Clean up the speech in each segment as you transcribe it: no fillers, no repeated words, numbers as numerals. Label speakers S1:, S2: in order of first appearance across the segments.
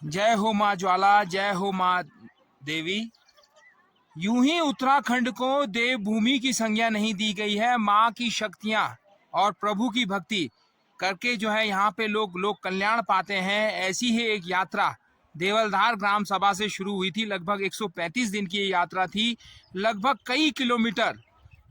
S1: जय हो माँ ज्वाला, जय हो माँ देवी। यूं ही उत्तराखंड को देवभूमि की संज्ञा नहीं दी गई है। माँ की शक्तियां और प्रभु की भक्ति करके जो है यहाँ पे लोग लोग कल्याण पाते हैं। ऐसी ही एक यात्रा देवलधार ग्राम सभा से शुरू हुई थी। लगभग 135 दिन की ये यात्रा थी। लगभग कई किलोमीटर,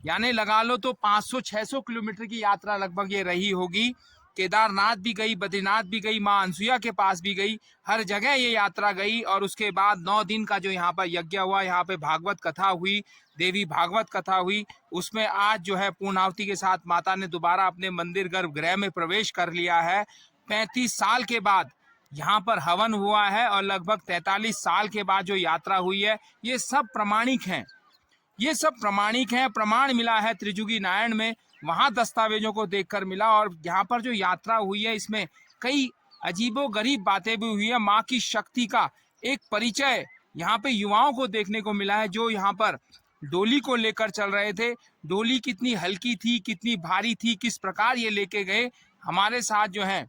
S1: यानी लगा लो तो 500-600 किलोमीटर की यात्रा लगभग ये रही होगी। केदारनाथ भी गई, बद्रीनाथ भी गई, माँ अनसुईया के पास भी गई, हर जगह ये यात्रा गई। और उसके बाद 9 दिन का जो यहाँ पर यज्ञ हुआ, यहाँ पे भागवत कथा हुई, देवी भागवत कथा हुई। उसमें आज जो है पूर्णाहुति के साथ माता ने दोबारा अपने मंदिर गर्भगृह में प्रवेश कर लिया है। 35 साल के बाद यहाँ पर हवन हुआ है और लगभग 43 साल के बाद जो यात्रा हुई है, ये सब प्रमाणिक हैं। ये सब प्रमाणिक हैं। प्रमाण मिला है त्रिजुगी नारायण में, वहां दस्तावेजों को देखकर मिला। और यहाँ पर जो यात्रा हुई है, इसमें कई अजीबो गरीब बातें भी हुई है। माँ की शक्ति का एक परिचय यहाँ पे युवाओं को देखने को मिला है, जो यहाँ पर डोली को लेकर चल रहे थे। डोली कितनी हल्की थी, कितनी भारी थी, किस प्रकार ये लेके गए। हमारे साथ जो है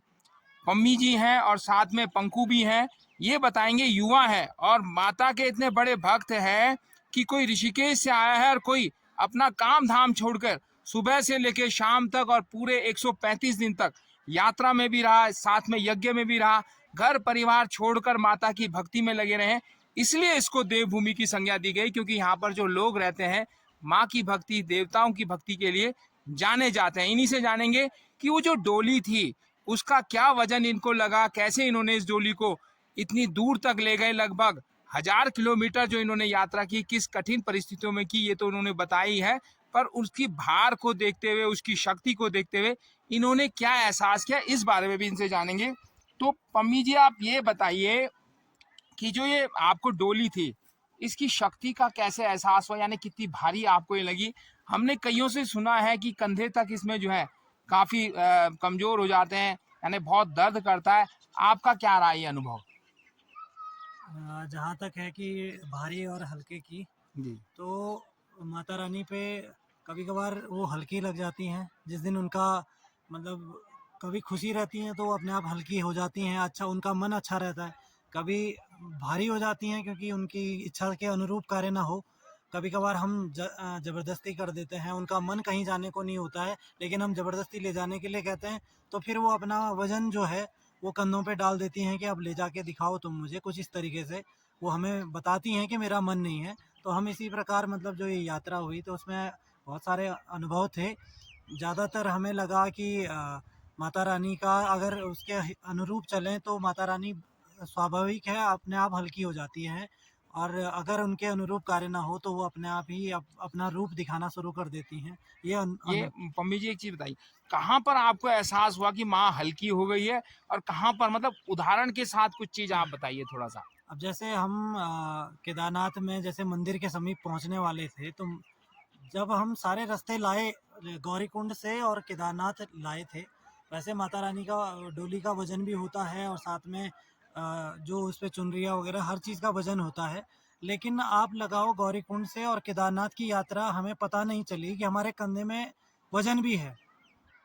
S1: पम्मी जी हैं और साथ में पंकु भी हैं। ये बताएंगे, युवा है और माता के इतने बड़े भक्त हैं कि कोई ऋषिकेश से आया है और कोई अपना काम धाम छोड़कर सुबह से लेकर शाम तक और पूरे 135 दिन तक यात्रा में भी रहा, साथ में यज्ञ में भी रहा, घर परिवार छोड़कर माता की भक्ति में लगे रहे। इसलिए इसको देवभूमि की संज्ञा दी गई, क्योंकि यहाँ पर जो लोग रहते हैं माँ की भक्ति, देवताओं की भक्ति के लिए जाने जाते हैं। इन्हीं से जानेंगे कि वो जो डोली थी उसका क्या वजन इनको लगा, कैसे इन्होंने इस डोली को इतनी दूर तक ले गए। लगभग 1000 किलोमीटर जो इन्होंने यात्रा की, किस कठिन परिस्थितियों में की, ये तो उन्होंने बताई है। पर उसकी भार को देखते हुए, उसकी शक्ति को देखते हुए इन्होंने क्या एहसास किया, इस बारे में भी इनसे जानेंगे। तो पम्मी जी, आप ये बताइए कि जो ये आपको डोली थी, इसकी शक्ति का कैसे एहसास हुआ, यानी कितनी भारी आपको ये लगी। हमने कईयों से सुना है कि कंधे तक इसमें जो है काफी कमजोर हो जाते हैं, यानी बहुत दर्द करता है। आपका क्या रहा ये अनुभव?
S2: जहाँ तक है कि भारी और हल्के की,
S1: जी।
S2: तो माता रानी पे कभी कभार वो हल्की लग जाती हैं। जिस दिन उनका मतलब कभी खुशी रहती हैं तो वो अपने आप हल्की हो जाती हैं, अच्छा उनका मन अच्छा रहता है। कभी भारी हो जाती हैं क्योंकि उनकी इच्छा के अनुरूप कार्य ना हो। कभी कभार हम ज़बरदस्ती कर देते हैं, उनका मन कहीं जाने को नहीं होता है लेकिन हम ज़बरदस्ती ले जाने के लिए कहते हैं, तो फिर वो अपना वज़न जो है वो कंधों पे डाल देती हैं कि अब ले जाके दिखाओ तुम मुझे, कुछ इस तरीके से वो हमें बताती हैं कि मेरा मन नहीं है। तो हम इसी प्रकार मतलब जो ये यात्रा हुई तो उसमें बहुत सारे अनुभव थे। ज़्यादातर हमें लगा कि माता रानी का अगर उसके अनुरूप चलें तो माता रानी स्वाभाविक है अपने आप हल्की हो जाती हैं, और अगर उनके अनुरूप कार्य ना हो तो वो अपने आप ही अपना रूप दिखाना शुरू कर देती हैं। ये
S1: ये पम्मी जी, एक चीज बताइए, कहाँ पर आपको एहसास हुआ कि माँ हल्की हो गई है, और कहाँ पर, मतलब उदाहरण के साथ कुछ चीज आप बताइए थोड़ा सा।
S2: अब जैसे हम केदारनाथ में जैसे मंदिर के समीप पहुंचने वाले थे, तो जब हम सारे रास्ते लाए गौरीकुंड से और केदारनाथ लाए थे, वैसे माता रानी का डोली का वजन भी होता है और साथ में जो उस पे चुनरिया वगैरह हर चीज़ का वजन होता है। लेकिन आप लगाओ गौरीकुंड से और केदारनाथ की यात्रा हमें पता नहीं चली कि हमारे कंधे में वजन भी है।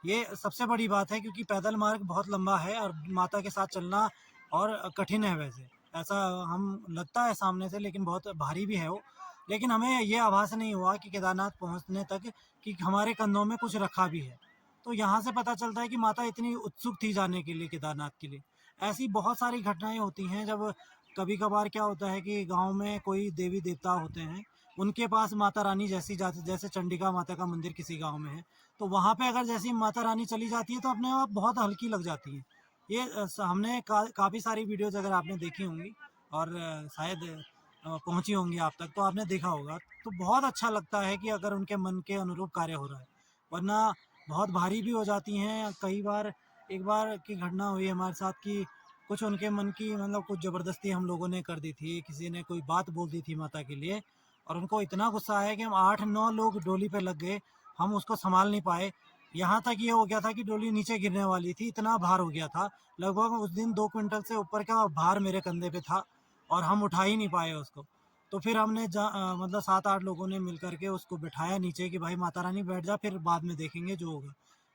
S2: ये सबसे बड़ी बात है क्योंकि पैदल मार्ग बहुत लंबा है और माता के साथ चलना और कठिन है वैसे। ऐसा हम लगता है सामने से लेकिन बहुत भारी भी है वो। लेकिन हमें ये आभास नहीं हुआ कि केदारनाथ पहुँचने तक कि हमारे कंधों में कुछ रखा भी है। तो यहाँ से पता चलता है कि माता इतनी उत्सुक थी जाने के लिए केदारनाथ के लिए। ऐसी बहुत सारी घटनाएँ होती हैं जब कभी-कभार क्या होता है कि गाँव में कोई देवी-देवता होते हैं, उनके पास माता रानी जैसी जाती, जैसे चंडिका माता का मंदिर किसी गाँव में है, तो वहाँ पे अगर जैसी माता रानी चली जाती है तो अपने आप बहुत हल्की लग जाती है। ये हमने काफ़ी सारी वीडियोज़ अगर आपने देखी होंगी और शायद पहुँची होंगी आप तक तो आपने देखा होगा। तो बहुत अच्छा लगता है कि अगर उनके मन के अनुरूप कार्य हो रहा है। वरना बहुत भारी भी हो जाती हैं। कई बार एक बार की घटना हुई हमारे साथ कि कुछ उनके मन की मतलब कुछ ज़बरदस्ती हम लोगों ने कर दी थी। किसी ने कोई बात बोल दी थी माता के लिए और उनको इतना गुस्सा आया कि हम 8-9 लोग डोली पे लग गए। हम उसको सँभाल नहीं पाए। यहाँ तक ये हो गया था कि डोली नीचे गिरने वाली थी, इतना भार हो गया था। लगभग उस दिन 2 क्विंटल से ऊपर का भार मेरे कंधे पे था और हम उठा ही नहीं पाए उसको। तो फिर हमने मतलब 7-8 लोगों ने मिल कर के उसको बिठाया नीचे कि भाई माता रानी बैठ जा, फिर बाद में देखेंगे जो होगा।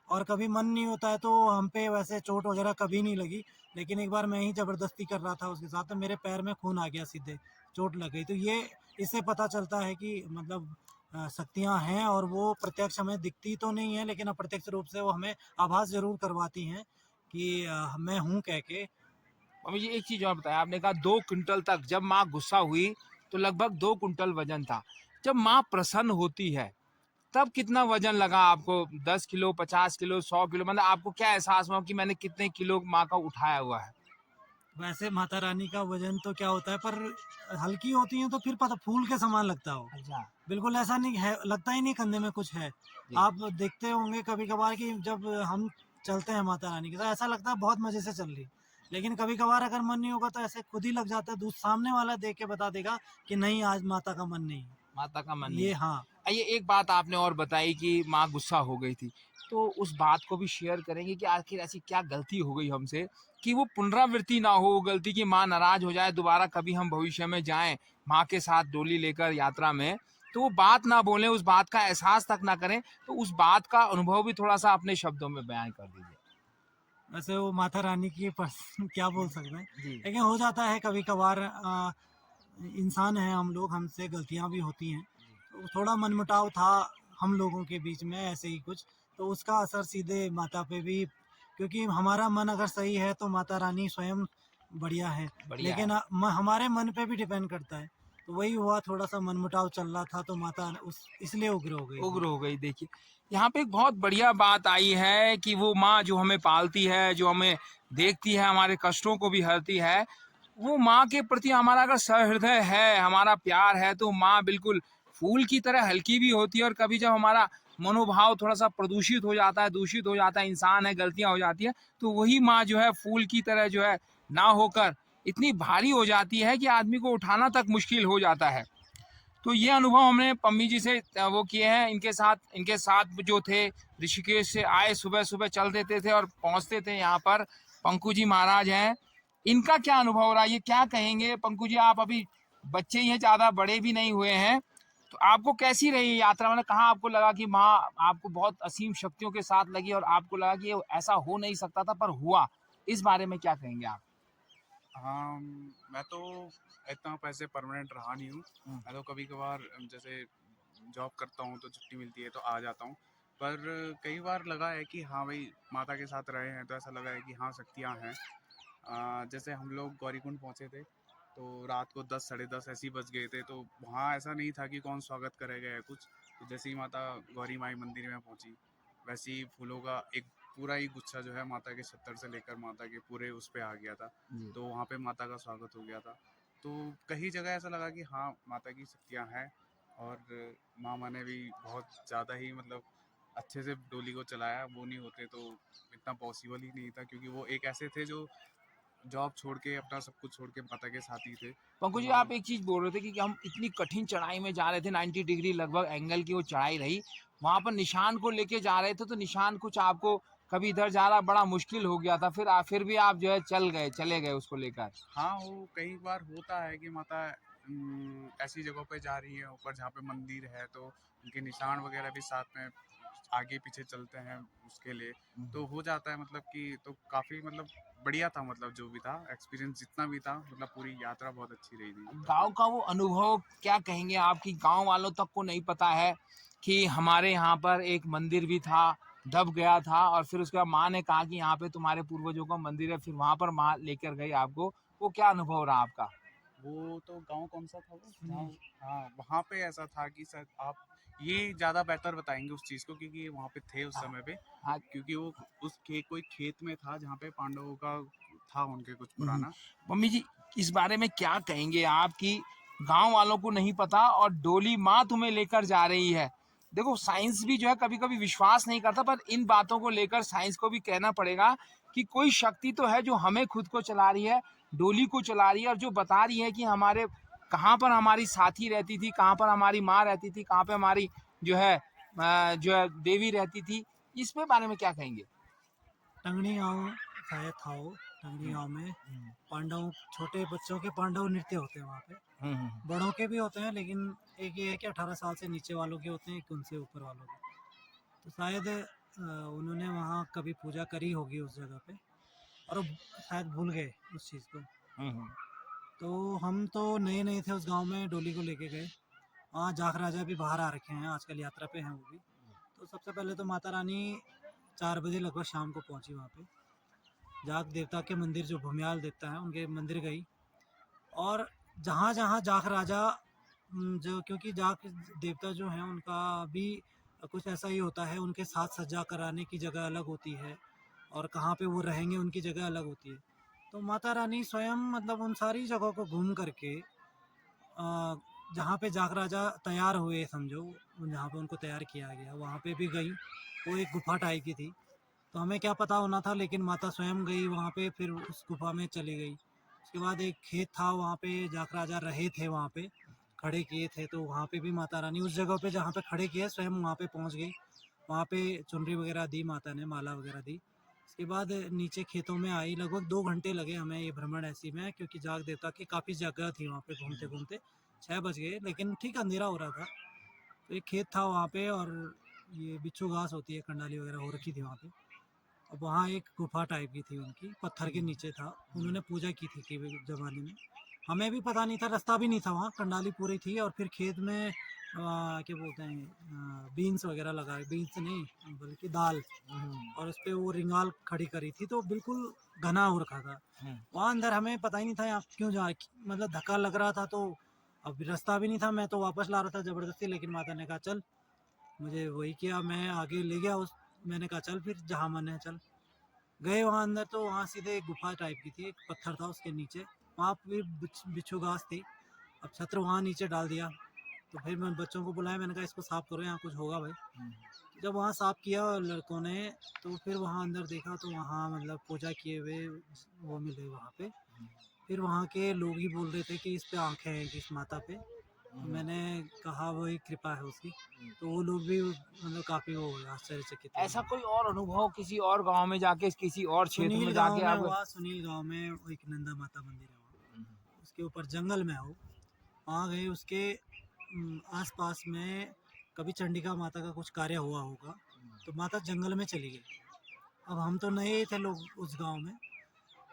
S2: और कभी मन नहीं होता है तो हम पे वैसे चोट वगैरह कभी नहीं लगी। लेकिन एक बार मैं ही ज़बरदस्ती कर रहा था उसके साथ, तो मेरे पैर में खून आ गया सीधे, चोट लग गई। तो ये इससे पता चलता है कि मतलब शक्तियाँ हैं, और वो प्रत्यक्ष हमें दिखती तो नहीं है, लेकिन अप्रत्यक्ष रूप से वो हमें आभास ज़रूर करवाती हैं कि मैं हूँ कह के।
S1: मम्मी जी एक चीज और बताया, आपने कहा 2 क्विंटल तक, जब माँ गुस्सा हुई तो लगभग 2 क्विंटल वजन था। जब माँ प्रसन्न होती है तब कितना वजन लगा आपको? 10 किलो, 50 किलो, 100 किलो, मतलब आपको क्या एहसास हुआ कि मैंने कितने किलो माँ का उठाया हुआ है?
S2: वैसे माता रानी का वजन तो क्या होता है, पर हल्की होती हैं तो फिर पता फूल के समान लगता हो।
S1: अच्छा।
S2: बिल्कुल ऐसा नहीं है, लगता ही नहीं कंधे में कुछ है।
S1: जी।
S2: आप देखते होंगे कभी कभार कि जब हम चलते हैं माता रानी के साथ, ऐसा लगता है बहुत मजे से चल रही। लेकिन कभी कभार अगर मन नहीं होगा तो ऐसे खुद ही लग जाता है, दूसरे सामने वाला देख के बता देगा कि नहीं, आज माता का मन नहीं है।
S1: माता का मन नहीं
S2: ये
S1: है।
S2: हाँ।
S1: ये एक बात आपने और बताई कि माँ गुस्सा हो गई थी, तो उस बात को भी शेयर करेंगे कि आखिर ऐसी क्या गलती हो गई हमसे कि वो पुनरावृत्ति ना हो गलती की, माँ नाराज हो जाए, दोबारा कभी हम भविष्य में जाएं माँ के साथ डोली लेकर यात्रा में, तो वो बात ना बोलें, उस बात का एहसास तक ना करें, तो उस बात का अनुभव भी थोड़ा सा अपने शब्दों में बयान कर दीजिए।
S2: वैसे वो माता रानी की क्या बोल सकते हैं,
S1: जी।
S2: लेकिन हो जाता है कभी कभार। इंसान हैं हम लोग, हमसे गलतियां भी होती हैं। तो थोड़ा मनमुटाव था हम लोगों के बीच में, ऐसे ही कुछ। तो उसका असर सीधे माता पे भी, क्योंकि हमारा मन अगर सही है तो माता रानी स्वयं बढ़िया है।
S1: बढ़िया है।
S2: लेकिन हमारे मन पे भी डिपेंड करता है। तो वही हुआ, थोड़ा सा मनमुटाव चल रहा था, तो माता उस इसलिए उग्र हो गई
S1: उग्र
S2: थी।
S1: हो गई। देखिए यहाँ पे एक बहुत बढ़िया बात आई है कि वो माँ जो हमें पालती है, जो हमें देखती है, हमारे कष्टों को भी हरती है, वो माँ के प्रति हमारा अगर सहृदय है, हमारा प्यार है, तो माँ बिल्कुल फूल की तरह हल्की भी होती है। और कभी जब हमारा मनोभाव थोड़ा सा प्रदूषित हो जाता है, दूषित हो जाता है, इंसान है, गलतियां हो जाती है, तो वही माँ जो है फूल की तरह जो है ना होकर इतनी भारी हो जाती है कि आदमी को उठाना तक मुश्किल हो जाता है। तो ये अनुभव हमने पम्मी जी से वो किए हैं। इनके साथ जो थे, ऋषिकेश से आए, सुबह सुबह चल देते थे और पहुंचते थे यहाँ पर। पंकु जी महाराज हैं, इनका क्या अनुभव रहा, ये क्या कहेंगे? पंकु जी आप अभी बच्चे ही हैं, ज्यादा बड़े भी नहीं हुए हैं, तो आपको कैसी रही यात्रा? मतलब कहाँ आपको लगा कि माँ आपको बहुत असीम शक्तियों के साथ लगी और आपको लगा कि ये ऐसा हो नहीं सकता था पर हुआ, इस बारे में क्या कहेंगे आप?
S3: हाँ, मैं तो इतना पैसे परमानेंट रहा नहीं हूँ।
S1: हम्म।
S3: मैं तो कभी-कभार जैसे जॉब करता हूँ तो छुट्टी मिलती है तो आ जाता हूँ। पर कई बार लगा है कि हाँ भाई, माता के साथ रहे हैं तो ऐसा लगा है कि हाँ, शक्तियाँ हैं। जैसे हम लोग गौरीकुंड पहुँचे थे, तो रात को 10 साढ़े 10 ऐसे ही बज गए थे, तो वहाँ ऐसा नहीं था कि कौन स्वागत करेगा या कुछ। तो जैसे ही माता गौरी माई मंदिर में पहुँची, वैसे ही फूलों का एक पूरा ही गुच्छा जो है माता के छत्तर से लेकर माता के पूरे उस पे आ गया था।
S1: जी।
S3: तो वहाँ पे माता का स्वागत हो गया था। तो कई जगह ऐसा लगा कि हाँ, माता की शक्तियाँ हैं। और मामा ने भी बहुत ज़्यादा ही मतलब अच्छे से डोली को चलाया। वो नहीं होते तो इतना पॉसिबल ही नहीं था, क्योंकि वो एक ऐसे थे जो जॉब छोड़ के अपना सब कुछ छोड़ के माता के साथ ही थे।
S1: पंकज जी
S3: तो
S1: आप एक चीज बोल रहे थे कि हम इतनी कठिन चढ़ाई में जा रहे थे, 90 डिग्री लगभग एंगल की वो चढ़ाई रही, वहां पर निशान को लेके जा रहे थे, तो निशान कुछ आपको कभी इधर जा रहा बड़ा मुश्किल हो गया था, फिर भी आप जो है चले गए उसको लेकर।
S3: हाँ, वो कई बार होता है कि माता ऐसी जगहों पे जा रही है ऊपर जहाँ पे मंदिर है, तो उनके निशान वगैरह भी साथ में आगे पीछे चलते हैं उसके लिए। तो हो जाता है मतलब कि तो काफ़ी मतलब बढ़िया था, मतलब जो भी था एक्सपीरियंस जितना भी था, मतलब पूरी यात्रा बहुत अच्छी रही थी।
S1: गांव का वो अनुभव क्या कहेंगे आपकी? गांव वालों तक को नहीं पता है कि हमारे यहाँ पर एक मंदिर भी था, दब गया था, और फिर उसके बाद माँ ने कहा कि यहाँ पे तुम्हारे पूर्वजों का मंदिर है, फिर वहां पर माँ लेकर गई आपको, वो क्या अनुभव रहा आपका?
S3: वो तो गांव कौन सा था वो जहाँ?
S2: हम्म।
S3: हाँ, वहाँ पे ऐसा था कि सर आप ये ज़्यादा बेहतर बताएंगे उस चीज़ को, क्योंकि ये वहाँ पे थे उस
S1: हाँ।
S3: समय पे।
S1: हाँ।
S3: क्योंकि वो कोई खेत में था जहाँ पे पांडवों का था उनके कुछ
S1: हम्म।
S3: पुराना।
S1: मम्मी जी इस बारे में क्या कहेंगे आप कि गांव वालों को नहीं पता और डोली माँ तुम्हें लेकर जा रही है? देखो साइंस भी जो है कभी कभी विश्वास नहीं करता, पर इन बातों को लेकर साइंस को भी कहना पड़ेगा कि कोई शक्ति तो है जो हमें खुद को चला रही है, डोली को चला रही है, और जो बता रही है कि हमारे कहाँ पर हमारी साथी रहती थी, कहाँ पर हमारी माँ रहती थी, कहाँ पे हमारी जो है देवी रहती थी। इस पे बारे में क्या कहेंगे?
S2: टंगड़ी गाँव शायद था वो। टंगड़ी गाँव में पांडवों, छोटे बच्चों के पांडव नृत्य होते हैं वहाँ पे।
S1: हम्म।
S2: बड़ों के भी होते हैं, लेकिन एक ये है कि 18 साल से नीचे वालों के होते हैं, एक उनसे ऊपर वालों के। तो शायद उन्होंने वहाँ कभी पूजा करी होगी उस जगह पे, और वो शायद भूल गए उस चीज़ को। तो हम तो नए नए थे उस गांव में, डोली को लेके गए वहाँ। जाख राजा भी बाहर आ रखे हैं, आजकल यात्रा पे हैं वो भी। तो सबसे पहले तो माता रानी 4 बजे लगभग शाम को पहुंची वहाँ पे। जाख देवता के मंदिर, जो भूमियाल देवता है उनके मंदिर गई, और जहाँ जहाँ जाख राजा जो, क्योंकि जाख देवता जो हैं उनका भी कुछ ऐसा ही होता है, उनके साथ सज्जा कराने की जगह अलग होती है और कहाँ पे वो रहेंगे उनकी जगह अलग होती है। तो माता रानी स्वयं मतलब उन सारी जगहों को घूम करके जहाँ पे जाख राजा तैयार हुए, समझो जहाँ पे उनको तैयार किया गया, वहाँ पे भी गई। वो एक गुफा टाइप की थी, तो हमें क्या पता होना था, लेकिन माता स्वयं गई वहाँ पे, फिर उस गुफा में चली गई। उसके बाद एक खेत था, वहाँ पे जाख राजा रहे थे, वहाँ पे खड़े किए थे, तो वहाँ पे भी माता रानी उस जगह पे जहाँ पे खड़े किए स्वयं वहाँ पे पहुँच गई। वहाँ पे चुनरी वगैरह दी माता ने, माला वगैरह दी। उसके बाद नीचे खेतों में आई। लगभग 2 घंटे लगे हमें ये भ्रमण ऐसी में, क्योंकि जाग देवता की काफ़ी जगह थी वहाँ पे घूमते घूमते। 6 बज गए, लेकिन ठीक अंधेरा हो रहा था। तो एक खेत था वहाँ पे, और ये बिच्छू घास होती है, कंडाली वगैरह हो रखी थी वहाँ पे। अब वहाँ एक गुफा टाइप की थी उनकी, पत्थर के नीचे था। उन्होंने पूजा की थी कि ज़माने में, हमें भी पता नहीं था, रास्ता भी नहीं था वहाँ, कंडाली पूरी थी। और फिर खेत में क्या बोलते हैं, बीन्स वगैरह लगाए, बीन्स नहीं बल्कि दाल, और उस पे वो रिंगाल खड़ी करी थी, तो बिल्कुल घना हो रखा था वहाँ अंदर। हमें पता ही नहीं था यहाँ क्यों जा, मतलब धक्का लग रहा था, तो अब रास्ता भी नहीं था। मैं तो वापस ला रहा था ज़बरदस्ती, लेकिन माता ने कहा चल, मुझे वही किया, मैं आगे ले गया उस। मैंने कहा चल फिर जहाँ मन है चल। गए वहाँ अंदर, तो वहाँ सीधे एक गुफा टाइप की थी, एक पत्थर था उसके नीचे, वहाँ पे बिच्छू घास थी। अब छत्र वहाँ नीचे डाल दिया, तो फिर मैं बच्चों को बुलाया, मैंने कहा इसको साफ़ करो, यहाँ कुछ होगा भाई। जब वहाँ साफ़ किया लड़कों ने, तो फिर वहाँ अंदर देखा, तो वहाँ मतलब पूजा किए हुए वो मिले वहाँ पे। फिर वहाँ के लोग ही बोल रहे थे कि इस पे आँखें हैं, कि इस माता पे। तो मैंने कहा वही कृपा है उसकी। तो वो लोग भी मतलब काफ़ी वो हुए, आश्चर्यचकित हुए।
S1: ऐसा कोई और अनुभव किसी और गांव में जाके, किसी और क्षेत्र
S2: सुनील
S1: में
S2: गांव
S1: जाके
S2: में
S1: आप?
S2: हुआ, सुनील गांव में एक नंदा माता मंदिर है वहाँ, उसके ऊपर जंगल में हो, वहाँ गए। उसके आसपास में कभी चंडिका माता का कुछ कार्य हुआ होगा, तो माता जंगल में चली गई। अब हम तो नए थे लोग उस गांव में,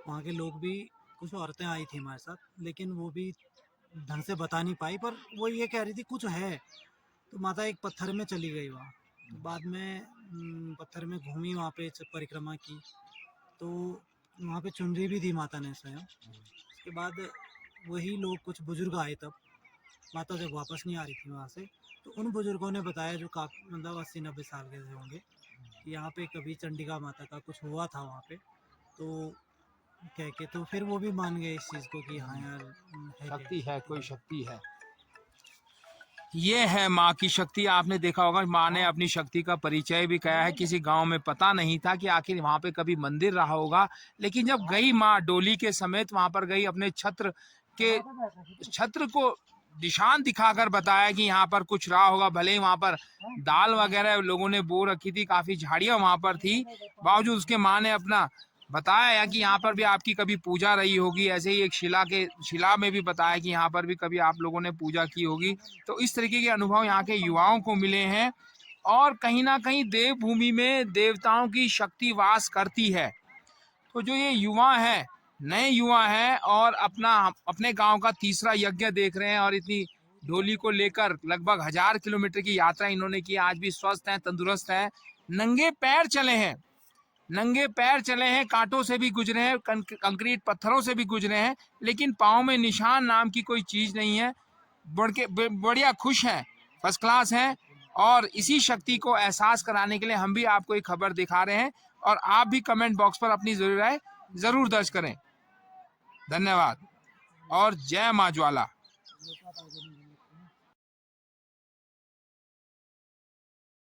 S2: वहाँ के लोग भी, कुछ औरतें आई थी हमारे साथ, लेकिन वो भी ढंग से बता नहीं पाई, पर वो ये कह रही थी कुछ है। तो माता एक पत्थर में चली गई वहाँ। तो बाद में पत्थर में घूमी, वहाँ पे परिक्रमा की, तो वहाँ पे चुनरी भी दी माता ने स्वयं। उसके बाद वही लोग, कुछ बुजुर्ग आए तब, माता जब वापस नहीं आ रही थी वहाँ से, तो उन बुजुर्गों ने बताया, जो काफ़ी मतलब 80-90 साल के होंगे, कि यहाँ पे कभी चंडिका माता का कुछ हुआ था वहाँ पे। तो कह के तो फिर वो भी मान गए इस चीज़ को कि हाँ यार है,
S1: शक्ति है, कोई
S2: है।
S1: शक्ति है। ये है माँ की शक्ति। आपने देखा होगा, माँ ने अपनी शक्ति का परिचय भी किया है। किसी गांव में पता नहीं था कि आखिर वहां पे कभी मंदिर रहा होगा, लेकिन जब गई माँ डोली के समेत वहां पर गई, अपने छत्र को निशान दिखाकर बताया कि यहाँ पर कुछ रहा होगा। भले ही वहां पर दाल वगैरह लोगों ने बो रखी थी, काफी झाड़ियां वहां पर थी, बावजूद उसके माँ ने अपना बताया कि यहाँ पर भी आपकी कभी पूजा रही होगी। ऐसे ही एक शिला में भी बताया कि यहाँ पर भी कभी आप लोगों ने पूजा की होगी। तो इस तरीके के अनुभव यहाँ के युवाओं को मिले हैं, और कहीं ना कहीं देवभूमि में देवताओं की शक्ति वास करती है। तो जो ये युवा है, नए युवा हैं, और अपने गांव का तीसरा यज्ञ देख रहे हैं, और इतनी डोली को लेकर लगभग 1000 किलोमीटर की यात्रा इन्होंने की। आज भी स्वस्थ हैं, तंदुरुस्त हैं, नंगे पैर चले हैं, कांटों से भी गुजरे हैं, कंक्रीट पत्थरों से भी गुजरे हैं, लेकिन पाँव में निशान नाम की कोई चीज नहीं है। बढ़िया खुश हैं, फर्स्ट क्लास हैं। और इसी शक्ति को एहसास कराने के लिए हम भी आपको एक खबर दिखा रहे हैं, और आप भी कमेंट बॉक्स पर अपनी जरूर राय जरूर दर्ज करें। धन्यवाद और जय माँ ज्वाला।